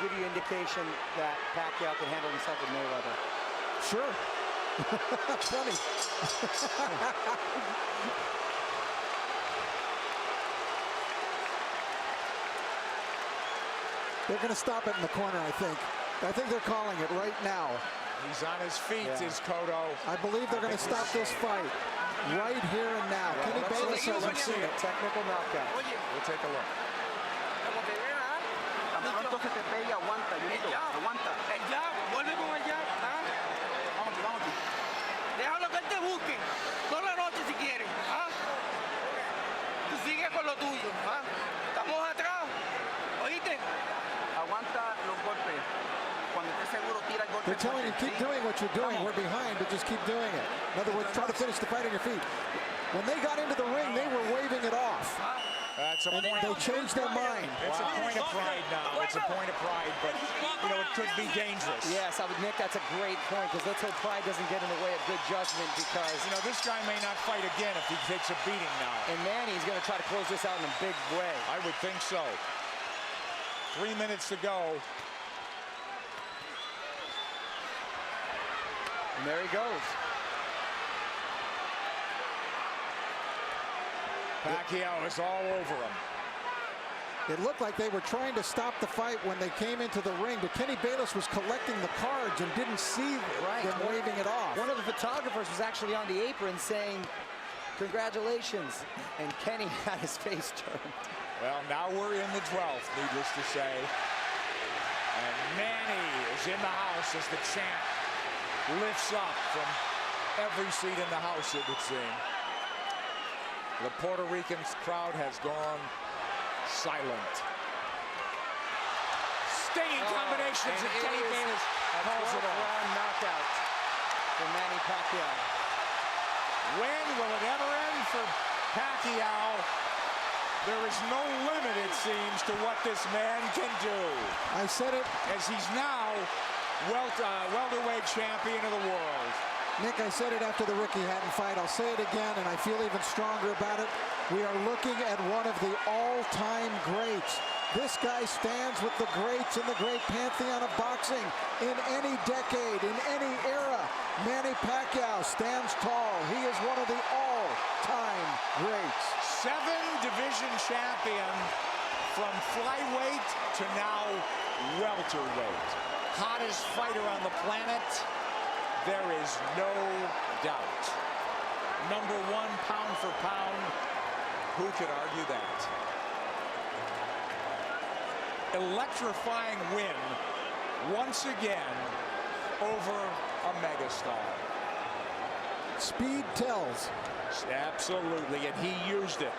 Speaker 5: give you indication that Pacquiao can handle himself with Mayweather.
Speaker 3: Sure. Funny. They're going to stop it in the corner, I think. I think they're calling it right now.
Speaker 4: He's on his feet, is Cotto.
Speaker 3: I believe they're going to stop this fight right here and now.
Speaker 4: Yeah,
Speaker 3: Kenny Bayless hasn't seen it.
Speaker 5: Technical knockout.
Speaker 4: We'll take a look.
Speaker 6: Tan pronto se te pegue, aguanta, Junito, aguanta. El jab, vuelve con el jab. Vamos. Déjalo que él te busque toda la noche si quieren. Tú sigue con lo tuyo. Estamos atrás. ¿Oíste? Aguanta los golpes. Cuando estés seguro, tira el golpe.
Speaker 3: They're telling you, keep doing what you're doing. We're behind, but just keep doing it. In other words, try to finish the fight on your feet. When they got into the ring, they were waving it off.
Speaker 4: That's a
Speaker 3: and
Speaker 4: point.
Speaker 3: they changed their mind.
Speaker 4: It's a point of pride now. It's a point of pride, but you know it could be dangerous.
Speaker 5: Yes, Nick, that's a great point, because let's hope pride doesn't get in the way of good judgment, because
Speaker 4: you know this guy may not fight again if he takes a beating now.
Speaker 5: And Manny's going to try to close this out in a big way.
Speaker 4: I would think so. 3 minutes to go.
Speaker 5: And there he goes.
Speaker 4: Pacquiao is all over him.
Speaker 3: It looked like they were trying to stop the fight when they came into the ring, but Kenny Bayless was collecting the cards and didn't see them waving it off.
Speaker 5: One of the photographers was actually on the apron saying, "Congratulations," and Kenny had his face turned.
Speaker 4: Well, now we're in the 12th, needless to say. And Manny is in the house as the champ lifts up from every seat in the house, it would seem. The Puerto Rican crowd has gone silent. Stinging combinations, and Kenny Bayless calls it off.
Speaker 5: Round knockout for Manny Pacquiao.
Speaker 4: When will it ever end for Pacquiao? There is no limit, it seems, to what this man can do.
Speaker 3: I said it.
Speaker 4: As he's now welterweight champion of the world.
Speaker 3: Nick, I said it after the Ricky Hatton fight. I'll say it again, and I feel even stronger about it. We are looking at one of the all-time greats. This guy stands with the greats in the great pantheon of boxing in any decade, in any era. Manny Pacquiao stands tall. He is one of the all-time greats.
Speaker 4: 7-division champion from flyweight to now welterweight. Hottest fighter on the planet. There is no doubt. Number 1 pound for pound. Who could argue that? Electrifying win once again over a megastar.
Speaker 3: Speed tells.
Speaker 4: Absolutely, and he used it.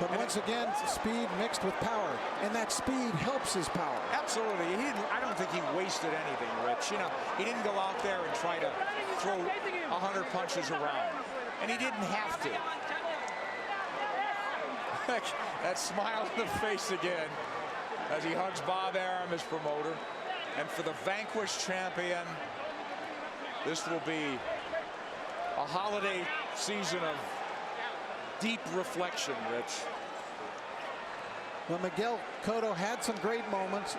Speaker 3: But once again, speed mixed with power, and that speed helps his power.
Speaker 4: Absolutely. I don't think he wasted anything, Rich. You know, he didn't go out there and try to throw 100 punches around, and he didn't have to. That smile on the face again as he hugs Bob Arum, his promoter. And for the vanquished champion, this will be a holiday season of deep reflection, Rich.
Speaker 3: Well, Miguel Cotto had some great moments.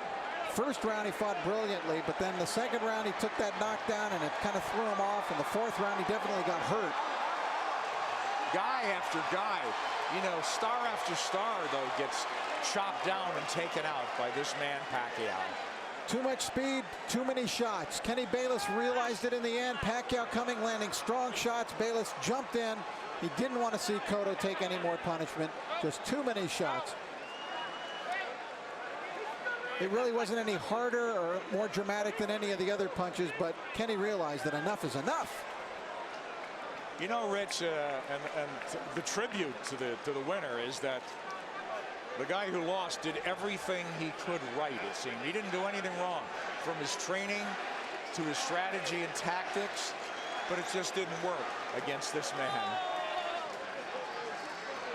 Speaker 3: First round he fought brilliantly, but then the second round he took that knockdown and it kind of threw him off. And the fourth round he definitely got hurt.
Speaker 4: Guy after guy, you know, star after star, though, gets chopped down and taken out by this man Pacquiao.
Speaker 3: Too much speed, too many shots. Kenny Bayless realized it in the end. Pacquiao coming, landing strong shots. Bayless jumped in. He didn't want to see Cotto take any more punishment. Just too many shots. It really wasn't any harder or more dramatic than any of the other punches, but Kenny realized that enough is enough.
Speaker 4: You know, Rich, and the tribute to the winner is that the guy who lost did everything he could right, it seemed. He didn't do anything wrong, from his training to his strategy and tactics, but it just didn't work against this man,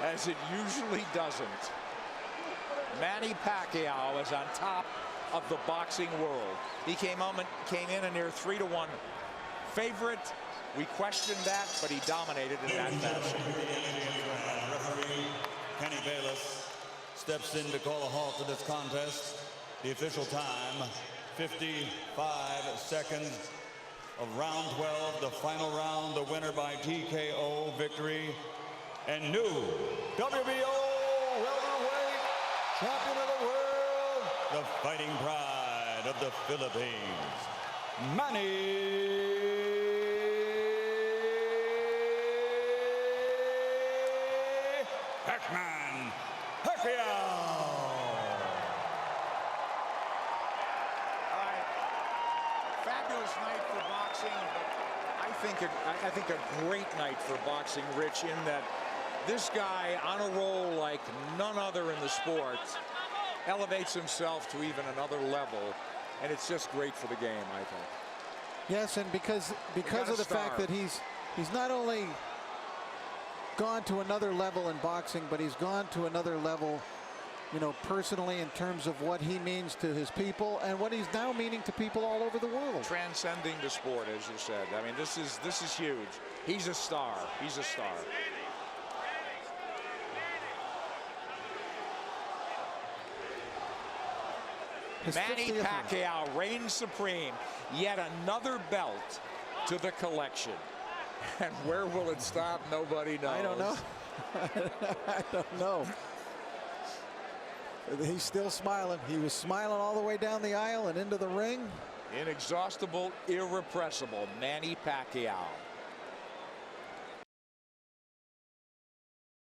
Speaker 4: as it usually doesn't. Manny Pacquiao is on top of the boxing world. He came in a near 3-1 favorite. We questioned that, but he dominated in that fashion.
Speaker 1: Referee Kenny Bayless steps in to call a halt to this contest. The official time, 55 seconds of round 12, the final round, the winner by TKO victory, and new WBO welterweight champion of the world, the fighting pride of the Philippines, Manny Pacquiao.
Speaker 4: Fabulous night for boxing, but I think a great night for boxing, Rich, in that this guy on a roll like none other in the sport elevates himself to even another level, and it's just great for the game, I think.
Speaker 3: Yes, and because of the fact that he's not only gone to another level in boxing, but he's gone to another level, you know, personally, in terms of what he means to his people and what he's now meaning to people all over the world.
Speaker 4: Transcending the sport, as you said. I mean, this is huge. He's a star. He's a star. Manny Pacquiao reigns supreme. Yet another belt to the collection. And where will it stop? Nobody knows.
Speaker 3: I don't know. I don't know. He's still smiling. He was smiling all the way down the aisle and into the ring.
Speaker 4: Inexhaustible, irrepressible Manny Pacquiao.